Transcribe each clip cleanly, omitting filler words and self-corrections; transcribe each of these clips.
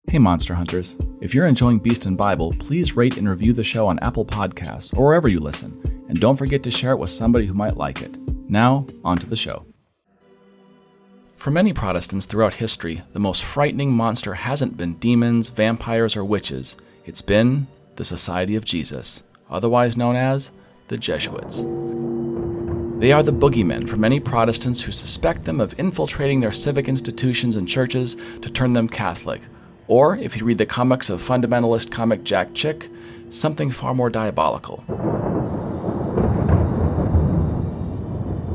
Hey Monster Hunters, if you're enjoying Beast and Bible, please rate and review the show on Apple Podcasts or wherever you listen, and don't forget to share it with somebody who might like it. Now, on to the show. For many Protestants throughout history, the most frightening monster hasn't been demons, vampires, or witches. It's been the Society of Jesus, otherwise known as the Jesuits. They are the boogeymen for many Protestants who suspect them of infiltrating their civic institutions and churches to turn them Catholic. Or, if you read the comics of fundamentalist comic Jack Chick, something far more diabolical.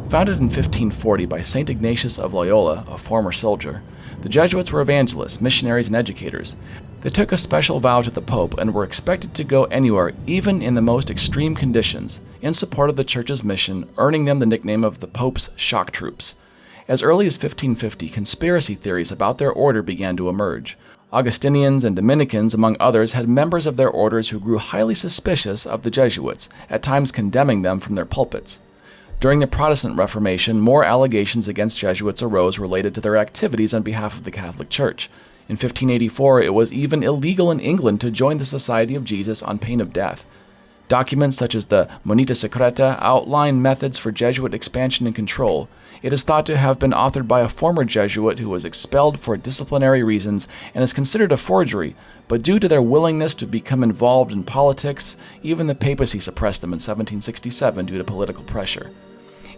Founded in 1540 by St. Ignatius of Loyola, a former soldier, the Jesuits were evangelists, missionaries, and educators. They took a special vow to the Pope and were expected to go anywhere, even in the most extreme conditions, in support of the Church's mission, earning them the nickname of the Pope's shock troops. As early as 1550, conspiracy theories about their order began to emerge. Augustinians and Dominicans, among others, had members of their orders who grew highly suspicious of the Jesuits, at times condemning them from their pulpits. During the Protestant Reformation, more allegations against Jesuits arose related to their activities on behalf of the Catholic Church. In 1584, it was even illegal in England to join the Society of Jesus on pain of death. Documents such as the Monita Secreta outline methods for Jesuit expansion and control. It is thought to have been authored by a former Jesuit who was expelled for disciplinary reasons and is considered a forgery, but due to their willingness to become involved in politics, even the papacy suppressed them in 1767 due to political pressure.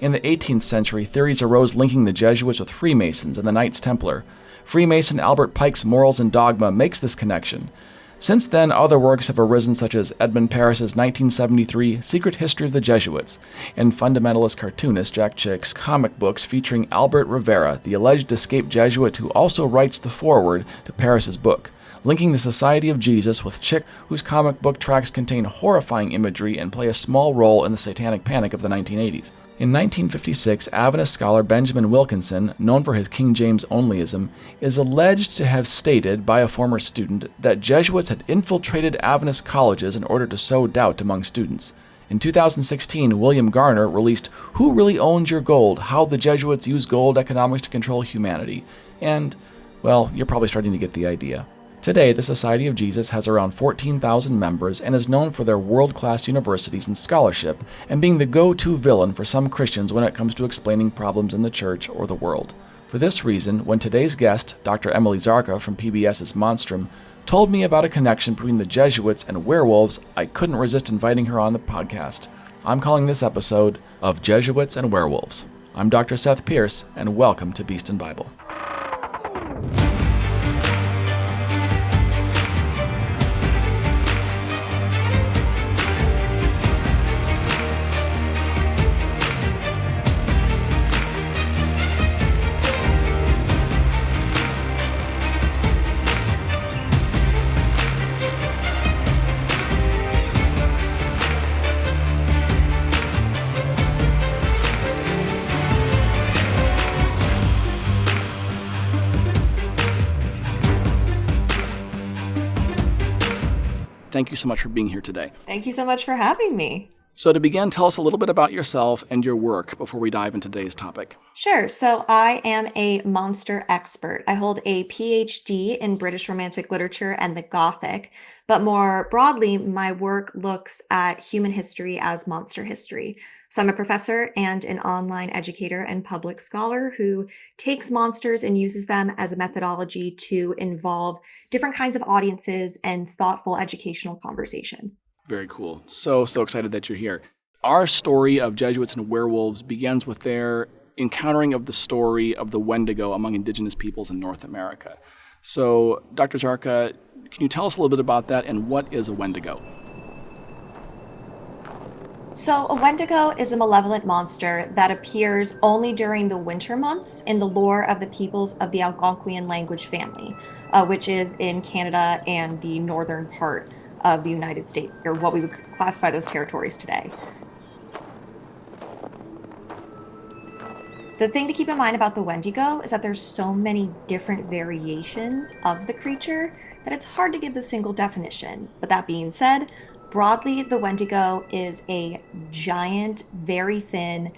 In the 18th century, theories arose linking the Jesuits with Freemasons and the Knights Templar. Freemason Albert Pike's Morals and Dogma makes this connection. Since then, other works have arisen such as Edmund Paris's 1973 Secret History of the Jesuits, and fundamentalist cartoonist Jack Chick's comic books featuring Albert Rivera, the alleged escaped Jesuit who also writes the foreword to Paris's book, linking the Society of Jesus with Chick, whose comic book tracks contain horrifying imagery and play a small role in the Satanic Panic of the 1980s. In 1956, Adventist scholar Benjamin Wilkinson, known for his King James onlyism, is alleged to have stated by a former student that Jesuits had infiltrated Adventist colleges in order to sow doubt among students. In 2016, William Garner released Who Really Owns Your Gold? How the Jesuits Use Gold Economics to Control Humanity. And, well, you're probably starting to get the idea. Today, the Society of Jesus has around 14,000 members and is known for their world-class universities and scholarship and being the go-to villain for some Christians when it comes to explaining problems in the church or the world. For this reason, when today's guest, Dr. Emily Zarka from PBS's Monstrum, told me about a connection between the Jesuits and werewolves, I couldn't resist inviting her on the podcast. I'm calling this episode of Jesuits and Werewolves. I'm Dr. Seth Pierce, and welcome to Beast and Bible. Thank you so much for being here today. Thank you so much for having me. So to begin, tell us a little bit about yourself and your work before we dive into today's topic. Sure. So I am a monster expert. I hold a PhD in British Romantic Literature and the Gothic, but more broadly, my work looks at human history as monster history. So I'm a professor and an online educator and public scholar who takes monsters and uses them as a methodology to involve different kinds of audiences and thoughtful educational conversation. Very cool. So excited that you're here. Our story of Jesuits and werewolves begins with their encountering of the story of the Wendigo among indigenous peoples in North America. So, Dr. Zarka, can you tell us a little bit about that and what is a Wendigo? So a Wendigo is a malevolent monster that appears only during the winter months in the lore of the peoples of the Algonquian language family, which is in Canada and the northern part of the United States, or what we would classify those territories today. The thing to keep in mind about the Wendigo is that there's so many different variations of the creature that it's hard to give the single definition. But that being said, broadly, the Wendigo is a giant, very thin,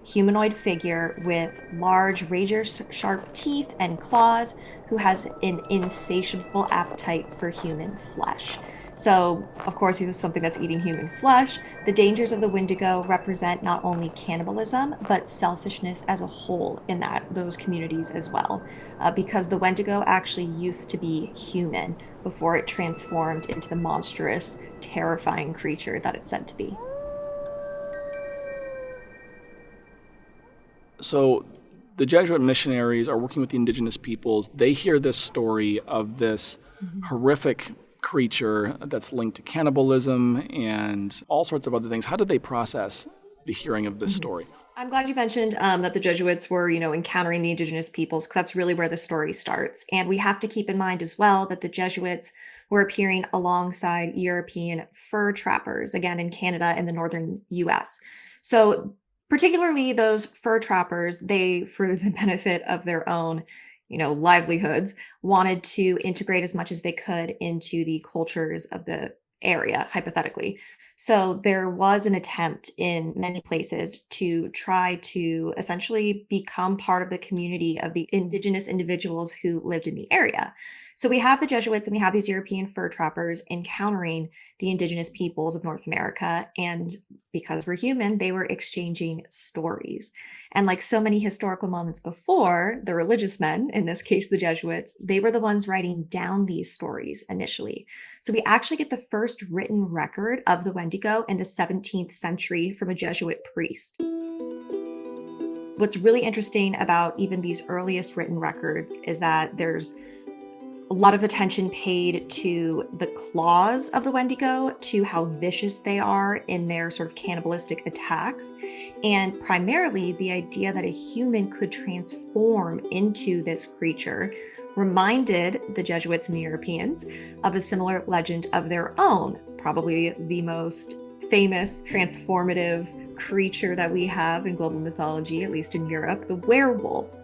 humanoid figure with large razor-sharp teeth and claws who has an insatiable appetite for human flesh. So, of course, he was something that's eating human flesh. The dangers of the Wendigo represent not only cannibalism, but selfishness as a whole in those communities as well, because the Wendigo actually used to be human before it transformed into the monstrous, terrifying creature that it's said to be. So the Jesuit missionaries are working with the indigenous peoples. They hear this story of this horrific creature that's linked to cannibalism and all sorts of other things. How did they process the hearing of this story? I'm glad you mentioned that the Jesuits were, encountering the indigenous peoples, because that's really where the story starts. And we have to keep in mind as well that the Jesuits were appearing alongside European fur trappers, again in Canada and the northern US. So particularly those fur trappers, they, for the benefit of their own, livelihoods, wanted to integrate as much as they could into the cultures of the area, hypothetically. So there was an attempt in many places to try to essentially become part of the community of the indigenous individuals who lived in the area. So we have the Jesuits and we have these European fur trappers encountering the indigenous peoples of North America. And because we're human, they were exchanging stories. And like so many historical moments before, the religious men, in this case, the Jesuits, they were the ones writing down these stories initially. So we actually get the first written record of the Wendigo in the 17th century from a Jesuit priest. What's really interesting about even these earliest written records is that there's a lot of attention paid to the claws of the Wendigo, to how vicious they are in their sort of cannibalistic attacks, and primarily the idea that a human could transform into this creature reminded the Jesuits and the Europeans of a similar legend of their own, probably the most famous transformative creature that we have in global mythology, at least in Europe, the werewolf.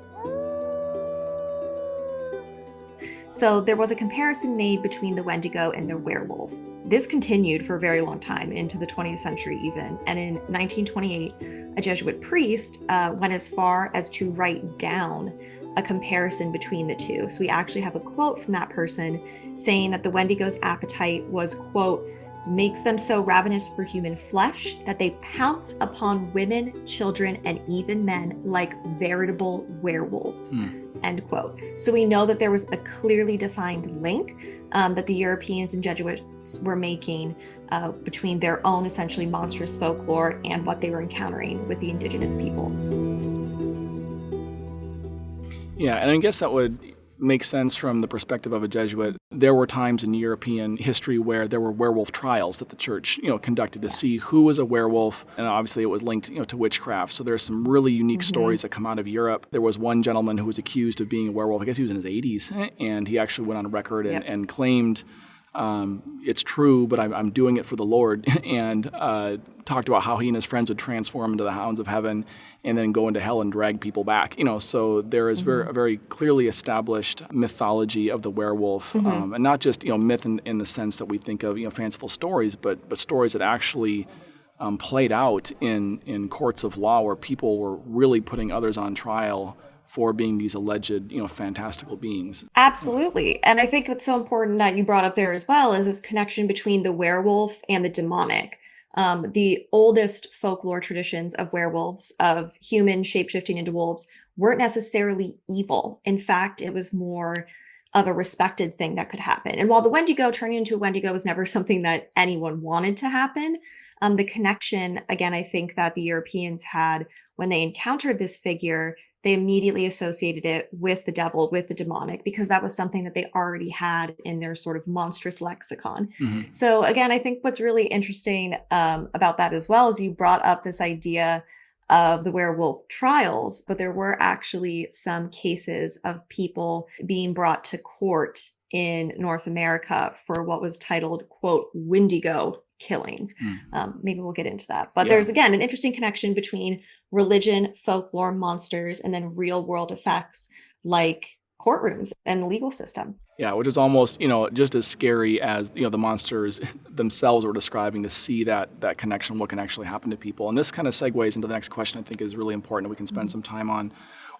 So there was a comparison made between the Wendigo and the werewolf. This continued for a very long time, into the 20th century even. And in 1928, a Jesuit priest went as far as to write down a comparison between the two. So we actually have a quote from that person saying that the Wendigo's appetite was, quote, makes them so ravenous for human flesh that they pounce upon women, children, and even men like veritable werewolves. End quote. So we know that there was a clearly defined link that the Europeans and Jesuits were making between their own essentially monstrous folklore and what they were encountering with the indigenous peoples. Yeah, and I guess that would make sense from the perspective of a Jesuit. There were times in European history where there were werewolf trials that the church, conducted to see who was a werewolf, and obviously it was linked, to witchcraft. So there's some really unique stories that come out of Europe. There was one gentleman who was accused of being a werewolf. I guess he was in his 80s, and he actually went on record and claimed it's true, but I'm doing it for the Lord, and talked about how he and his friends would transform into the hounds of heaven and then go into hell and drag people back. So there is a very clearly established mythology of the werewolf, and not just myth in the sense that we think of fanciful stories, but stories that actually played out in courts of law where people were really putting others on trial for being these alleged, fantastical beings. Absolutely. And I think what's so important that you brought up there as well is this connection between the werewolf and the demonic. The oldest folklore traditions of werewolves, of humans shapeshifting into wolves, weren't necessarily evil. In fact, it was more of a respected thing that could happen. And while the Wendigo turning into a Wendigo was never something that anyone wanted to happen, the connection, again, I think that the Europeans had when they encountered this figure, they immediately associated it with the devil, with the demonic, because that was something that they already had in their sort of monstrous lexicon. So again, I think what's really interesting about that as well is you brought up this idea of the werewolf trials, but there were actually some cases of people being brought to court in North America for what was titled, quote, Wendigo killings. Maybe we'll get into that. But there's, again, an interesting connection between religion, folklore, monsters, and then real world effects like courtrooms and the legal system. Yeah, which is almost, just as scary as, the monsters themselves were describing, to see that connection, what can actually happen to people. And this kind of segues into the next question I think is really important and we can spend some time on.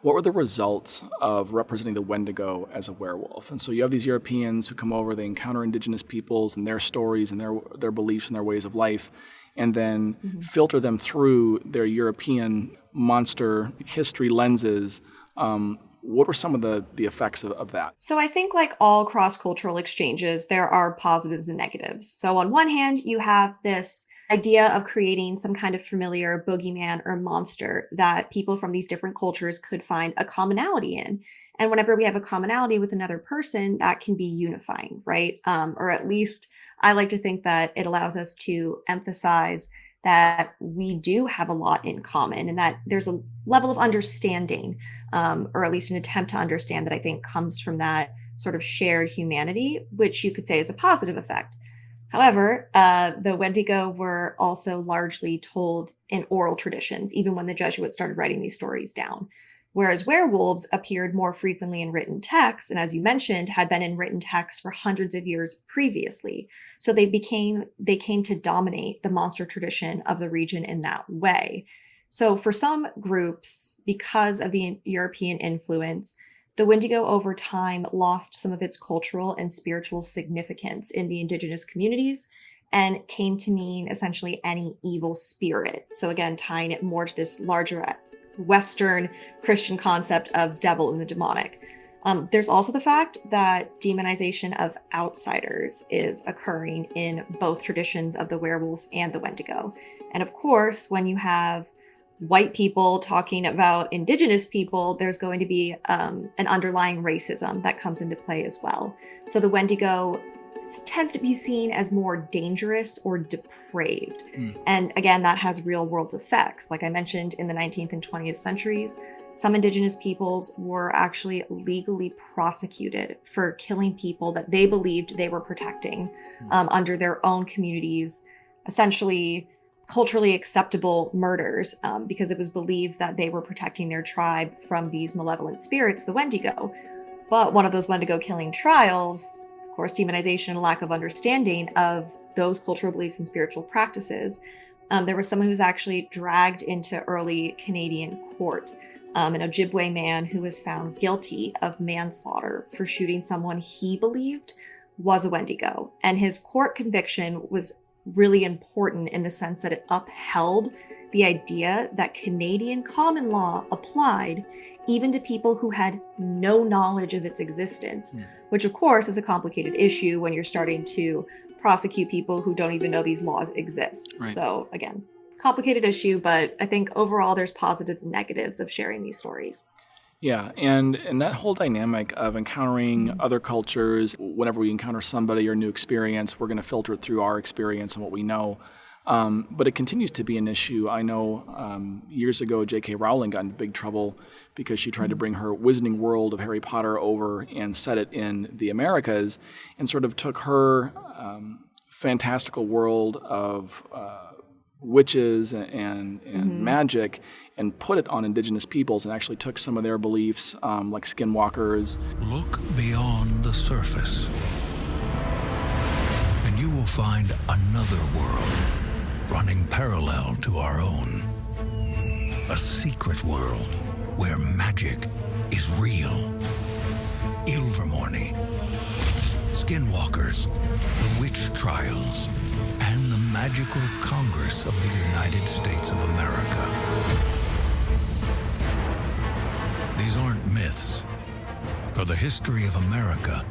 What were the results of representing the Wendigo as a werewolf? And so you have these Europeans who come over, they encounter indigenous peoples and their stories and their beliefs and their ways of life, and then filter them through their European monster history lenses. What were some of the effects of that? So I think like all cross-cultural exchanges, there are positives and negatives. So on one hand, you have this idea of creating some kind of familiar boogeyman or monster that people from these different cultures could find a commonality in. And whenever we have a commonality with another person, that can be unifying, right? Or at least I like to think that it allows us to emphasize that we do have a lot in common and that there's a level of understanding, or at least an attempt to understand, that I think comes from that sort of shared humanity, which you could say is a positive effect. However, the Wendigo were also largely told in oral traditions, even when the Jesuits started writing these stories down. Whereas werewolves appeared more frequently in written texts, and as you mentioned, had been in written texts for hundreds of years previously. So they came to dominate the monster tradition of the region in that way. So for some groups, because of the European influence, the Wendigo over time lost some of its cultural and spiritual significance in the indigenous communities and came to mean essentially any evil spirit. So again, tying it more to this larger Western Christian concept of devil and the demonic. There's also the fact that demonization of outsiders is occurring in both traditions of the werewolf and the Wendigo. And of course, when you have white people talking about indigenous people, there's going to be an underlying racism that comes into play as well. So the Wendigo tends to be seen as more dangerous or depraved. And again, that has real world effects. Like I mentioned, in the 19th and 20th centuries, some indigenous peoples were actually legally prosecuted for killing people that they believed they were protecting under their own communities, essentially culturally acceptable murders, because it was believed that they were protecting their tribe from these malevolent spirits, the Wendigo. But one of those Wendigo killing trials, of course, demonization and lack of understanding of those cultural beliefs and spiritual practices, there was someone who was actually dragged into early Canadian court, an Ojibwe man who was found guilty of manslaughter for shooting someone he believed was a Wendigo. And his court conviction was really important in the sense that it upheld the idea that Canadian common law applied even to people who had no knowledge of its existence, which of course is a complicated issue when you're starting to prosecute people who don't even know these laws exist. Right. So again, complicated issue, but I think overall there's positives and negatives of sharing these stories. Yeah, and that whole dynamic of encountering other cultures, whenever we encounter somebody or a new experience, we're going to filter it through our experience and what we know. But it continues to be an issue. I know years ago, J.K. Rowling got into big trouble because she tried to bring her Wizarding World of Harry Potter over and set it in the Americas and sort of took her fantastical world of witches and magic and put it on indigenous peoples and actually took some of their beliefs, like skinwalkers. Look beyond the surface, and you will find another world running parallel to our own. A secret world where magic is real. Ilvermorny, skinwalkers, the witch trials, and the magical Congress of the United States of America. These aren't myths, for the history of America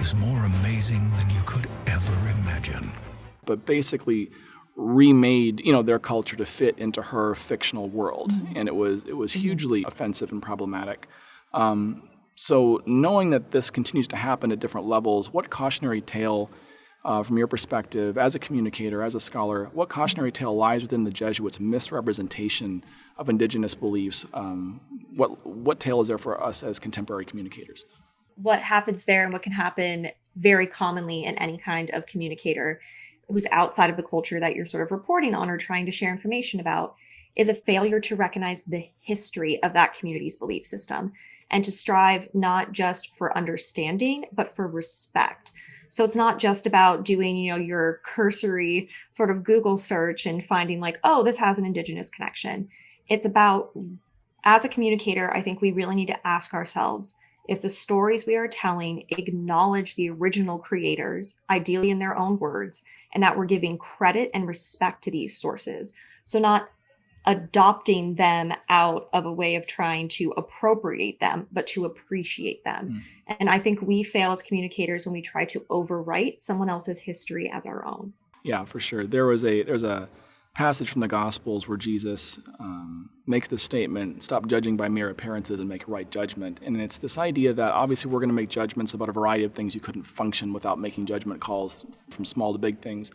is more amazing than you could ever imagine. But basically remade, their culture to fit into her fictional world, and it was hugely offensive and problematic. So knowing that this continues to happen at different levels, what cautionary tale, from your perspective, as a communicator, as a scholar, what cautionary tale lies within the Jesuits' misrepresentation of indigenous beliefs? What tale is there for us as contemporary communicators? What happens there and what can happen very commonly in any kind of communicator who's outside of the culture that you're sort of reporting on or trying to share information about is a failure to recognize the history of that community's belief system and to strive not just for understanding, but for respect. So it's not just about doing, your cursory sort of Google search and finding like, oh, this has an indigenous connection. It's about as a communicator, I think we really need to ask ourselves if the stories we are telling acknowledge the original creators, ideally in their own words, and that we're giving credit and respect to these sources. So, not adopting them out of a way of trying to appropriate them, but to appreciate them. Mm. And I think we fail as communicators when we try to overwrite someone else's history as our own. Yeah, for sure. There's a passage from the Gospels where Jesus makes this statement, stop judging by mere appearances and make right judgment. And it's this idea that obviously we're going to make judgments about a variety of things. You couldn't function without making judgment calls from small to big things.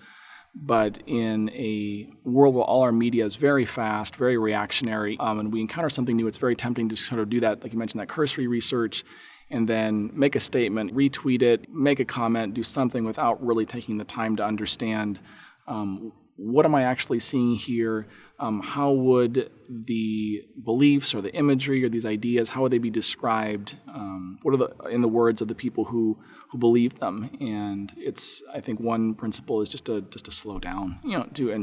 But in a world where all our media is very fast, very reactionary, and we encounter something new, it's very tempting to sort of do that, like you mentioned, that cursory research, and then make a statement, retweet it, make a comment, do something without really taking the time to understand what am I actually seeing here? How would the beliefs or the imagery or these ideas, how would they be described? What are in the words of the people who believe them? And it's, I think one principle is just to slow down,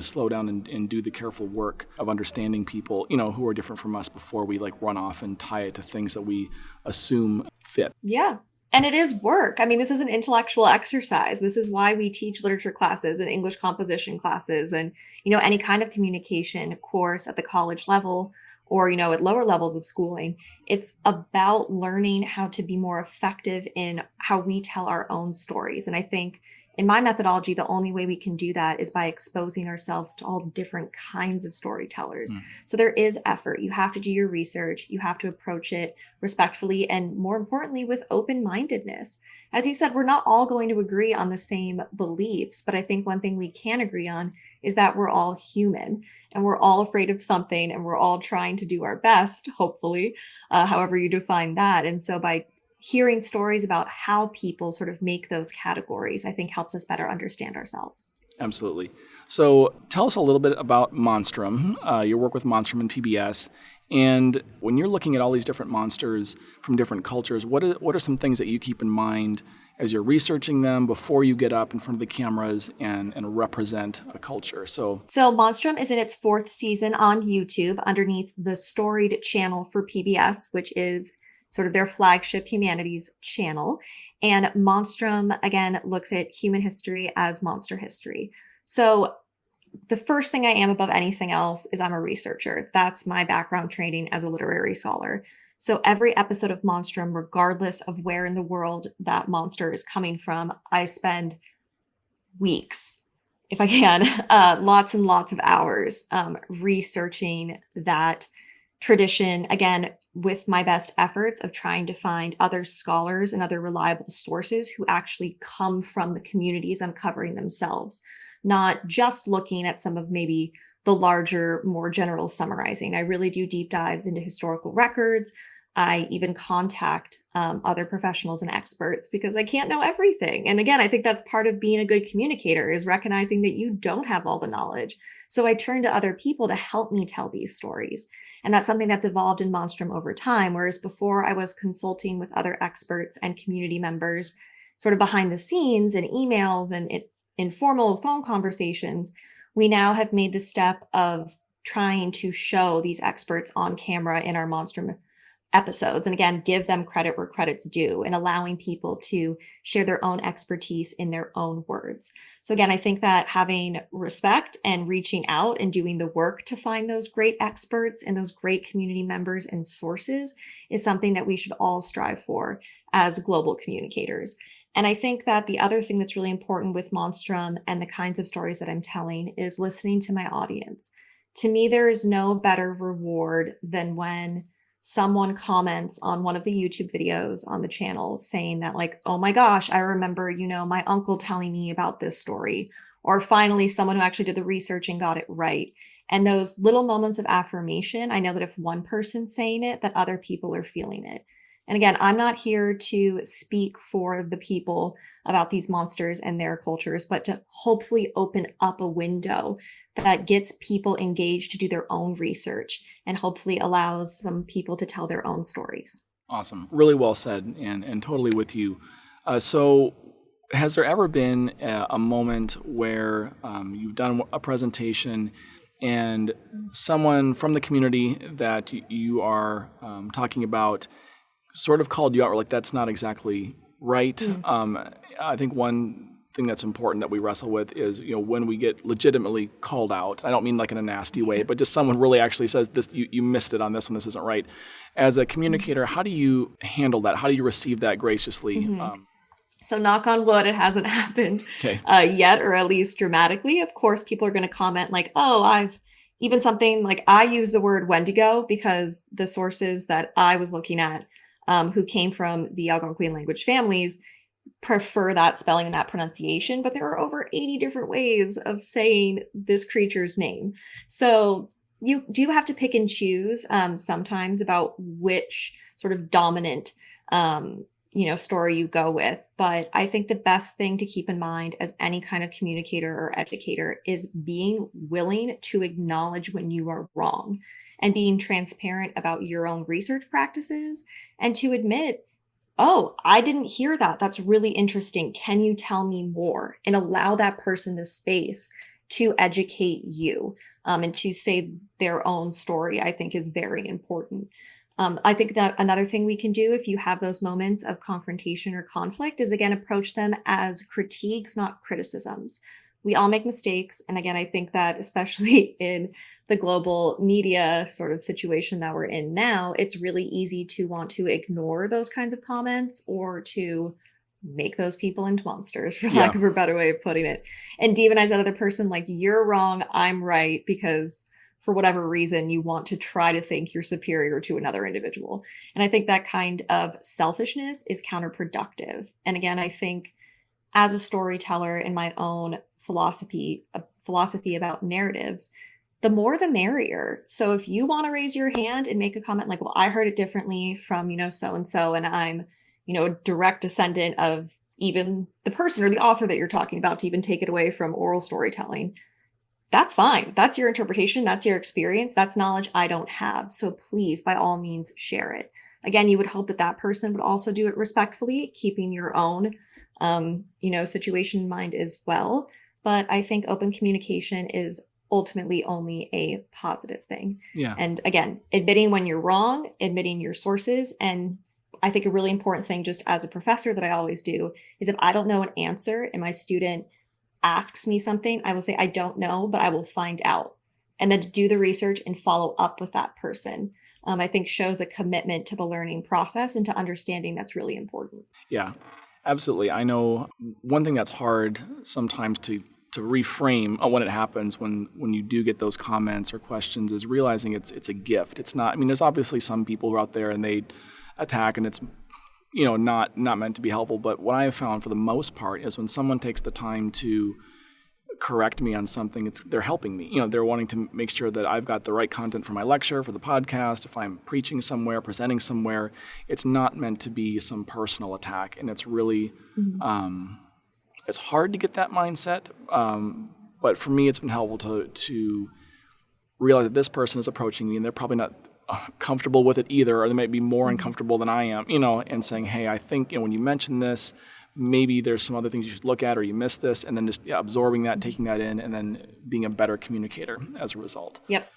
slow down and do the careful work of understanding people, who are different from us before we run off and tie it to things that we assume fit. Yeah. And it is work. I mean, this is an intellectual exercise. This is why we teach literature classes and English composition classes and, any kind of communication course at the college level or, at lower levels of schooling. It's about learning how to be more effective in how we tell our own stories. And I think in my methodology, the only way we can do that is by exposing ourselves to all different kinds of storytellers. So there is effort. You have to do your research. You have to approach it respectfully and, more importantly, with open-mindedness. As you said, we're not all going to agree on the same beliefs, but I think one thing we can agree on is that we're all human and we're all afraid of something and we're all trying to do our best, hopefully, however you define that. And so by hearing stories about how people sort of make those categories, I think helps us better understand ourselves. Absolutely. So tell us a little bit about Monstrum, your work with Monstrum and PBS. And when you're looking at all these different monsters from different cultures, what are some things that you keep in mind as you're researching them before you get up in front of the cameras and represent a culture? So Monstrum is in its 4th season on YouTube underneath the Storied channel for PBS, which is sort of their flagship humanities channel. And Monstrum, again, looks at human history as monster history. So the first thing I am above anything else is I'm a researcher. That's my background training as a literary scholar. So every episode of Monstrum, regardless of where in the world that monster is coming from, I spend weeks, if I can, lots and lots of hours researching that tradition, again, with my best efforts of trying to find other scholars and other reliable sources who actually come from the communities I'm covering themselves, not just looking at some of maybe the larger, more general summarizing. I really do deep dives into historical records. I even contact other professionals and experts because I can't know everything. And again, I think that's part of being a good communicator is recognizing that you don't have all the knowledge. So I turn to other people to help me tell these stories. And that's something that's evolved in Monstrum over time. Whereas before I was consulting with other experts and community members sort of behind the scenes and emails and informal phone conversations, we now have made the step of trying to show these experts on camera in our Monstrum episodes. And again, give them credit where credit's due and allowing people to share their own expertise in their own words. So again, I think that having respect and reaching out and doing the work to find those great experts and those great community members and sources is something that we should all strive for as global communicators. And I think that the other thing that's really important with Monstrum and the kinds of stories that I'm telling is listening to my audience. To me, there is no better reward than when someone comments on one of the YouTube videos on the channel saying that oh my gosh, I remember, my uncle telling me about this story, or finally someone who actually did the research and got it right. And those little moments of affirmation, I know that if one person's saying it, that other people are feeling it. And again, I'm not here to speak for the people about these monsters and their cultures, but to hopefully open up a window that gets people engaged to do their own research and hopefully allows some people to tell their own stories. Awesome. Really well said and totally with you. So has there ever been a moment where you've done a presentation and someone from the community that you are talking about sort of called you out, or like, that's not exactly right. I think one thing that's important that we wrestle with is, when we get legitimately called out, I don't mean like in a nasty way, but just someone really actually says this, you missed it on this one, this isn't right. As a communicator, how do you handle that? How do you receive that graciously? So knock on wood, it hasn't happened yet, or at least dramatically. Of course, people are going to comment like, oh, even something like, I use the word Wendigo because the sources that I was looking at, who came from the Algonquian language families, prefer that spelling and that pronunciation, but there are over 80 different ways of saying this creature's name. So you do have to pick and choose sometimes about which sort of dominant story you go with. But I think the best thing to keep in mind as any kind of communicator or educator is being willing to acknowledge when you are wrong and being transparent about your own research practices, and to admit, oh, I didn't hear that. That's really interesting. Can you tell me more? And allow that person the space to educate you and to say their own story, I think is very important. I think that another thing we can do if you have those moments of confrontation or conflict is, again, approach them as critiques, not criticisms. We all make mistakes. And again, I think that especially in the global media sort of situation that we're in now, it's really easy to want to ignore those kinds of comments or to make those people into monsters, for lack of a better way of putting it, and demonize that other person like, you're wrong, I'm right, because for whatever reason, you want to try to think you're superior to another individual. And I think that kind of selfishness is counterproductive. And again, I think as a storyteller in my own philosophy about narratives, the more the merrier. So if you want to raise your hand and make a comment like, well, I heard it differently from, so-and-so, and I'm, a direct descendant of even the person or the author that you're talking about, to even take it away from oral storytelling, that's fine. That's your interpretation. That's your experience. That's knowledge I don't have. So please, by all means, share it. Again, you would hope that that person would also do it respectfully, keeping your own, situation in mind as well. But I think open communication is ultimately only a positive thing. Yeah. And again, admitting when you're wrong, admitting your sources. And I think a really important thing, just as a professor, that I always do is, if I don't know an answer and my student asks me something, I will say, I don't know, but I will find out. And then to do the research and follow up with that person, I think shows a commitment to the learning process and to understanding that's really important. Yeah, absolutely. I know one thing that's hard sometimes to reframe when it happens, when you do get those comments or questions, is realizing it's a gift. It's not, there's obviously some people who are out there and they attack and it's not meant to be helpful. But what I have found for the most part is when someone takes the time to correct me on something, they're helping me. They're wanting to make sure that I've got the right content for my lecture, for the podcast. If I'm preaching somewhere, presenting somewhere, it's not meant to be some personal attack. And it's really, it's hard to get that mindset. But for me, it's been helpful to realize that this person is approaching me and they're probably not comfortable with it either, or they might be more uncomfortable than I am, and saying, hey, I think, when you mentioned this, maybe there's some other things you should look at, or you missed this, and then just absorbing that, taking that in, and then being a better communicator as a result. Yep.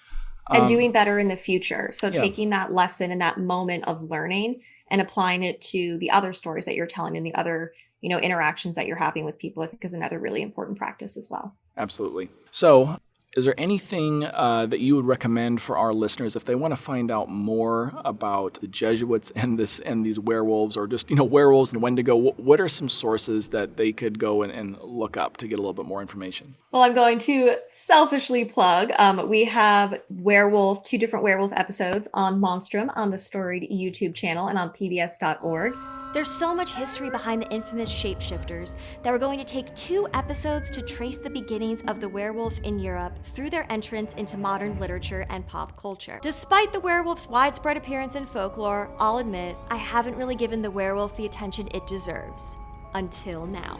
And doing better in the future. So taking that lesson and that moment of learning and applying it to the other stories that you're telling and the other, interactions that you're having with people, I think is another really important practice as well. Absolutely. So is there anything that you would recommend for our listeners if they want to find out more about the Jesuits and these werewolves, or just werewolves and Wendigo? What are some sources that they could go and look up to get a little bit more information? Well, I'm going to selfishly plug. We have two different werewolf episodes on Monstrum on the Storied YouTube channel and on pbs.org. There's so much history behind the infamous shapeshifters that we're going to take 2 episodes to trace the beginnings of the werewolf in Europe through their entrance into modern literature and pop culture. Despite the werewolf's widespread appearance in folklore, I'll admit, I haven't really given the werewolf the attention it deserves. Until now.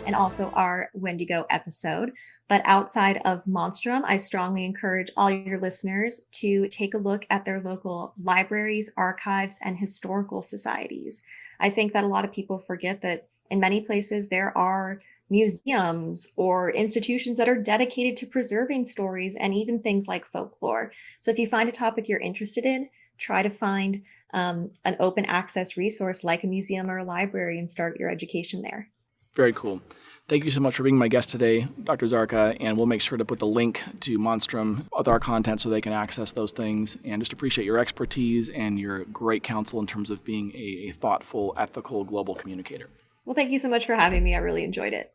And also our Wendigo episode. But outside of Monstrum, I strongly encourage all your listeners to take a look at their local libraries, archives, and historical societies. I think that a lot of people forget that in many places there are museums or institutions that are dedicated to preserving stories and even things like folklore. So if you find a topic you're interested in, try to find an open access resource like a museum or a library and start your education there. Very cool. Thank you so much for being my guest today, Dr. Zarka, and we'll make sure to put the link to Monstrum with our content so they can access those things. And just appreciate your expertise and your great counsel in terms of being a thoughtful, ethical, global communicator. Well, thank you so much for having me. I really enjoyed it.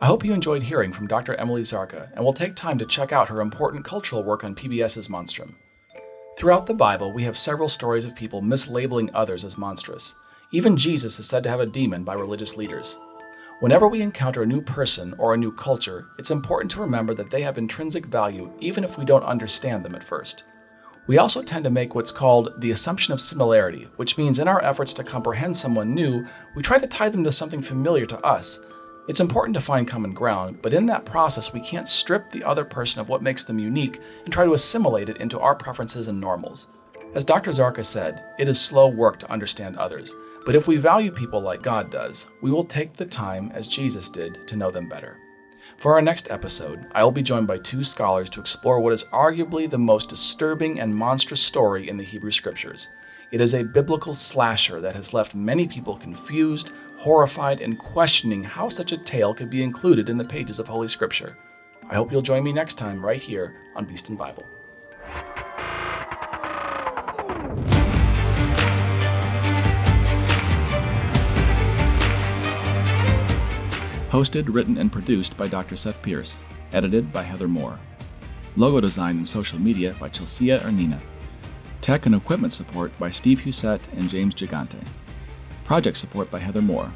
I hope you enjoyed hearing from Dr. Emily Zarka and will take time to check out her important cultural work on PBS's Monstrum. Throughout the Bible, we have several stories of people mislabeling others as monstrous. Even Jesus is said to have a demon by religious leaders. Whenever we encounter a new person or a new culture, it's important to remember that they have intrinsic value even if we don't understand them at first. We also tend to make what's called the assumption of similarity, which means in our efforts to comprehend someone new, we try to tie them to something familiar to us. It's important to find common ground, but in that process, we can't strip the other person of what makes them unique and try to assimilate it into our preferences and normals. As Dr. Zarka said, it is slow work to understand others, but if we value people like God does, we will take the time, as Jesus did, to know them better. For our next episode, I will be joined by two scholars to explore what is arguably the most disturbing and monstrous story in the Hebrew Scriptures. It is a biblical slasher that has left many people confused, horrified, and questioning how such a tale could be included in the pages of Holy Scripture. I hope you'll join me next time right here on Beast and Bible. Hosted, written, and produced by Dr. Seth Pierce. Edited by Heather Moore. Logo design and social media by Chelsea Ernina. Tech and equipment support by Steve Husett and James Gigante. Project support by Heather Moore.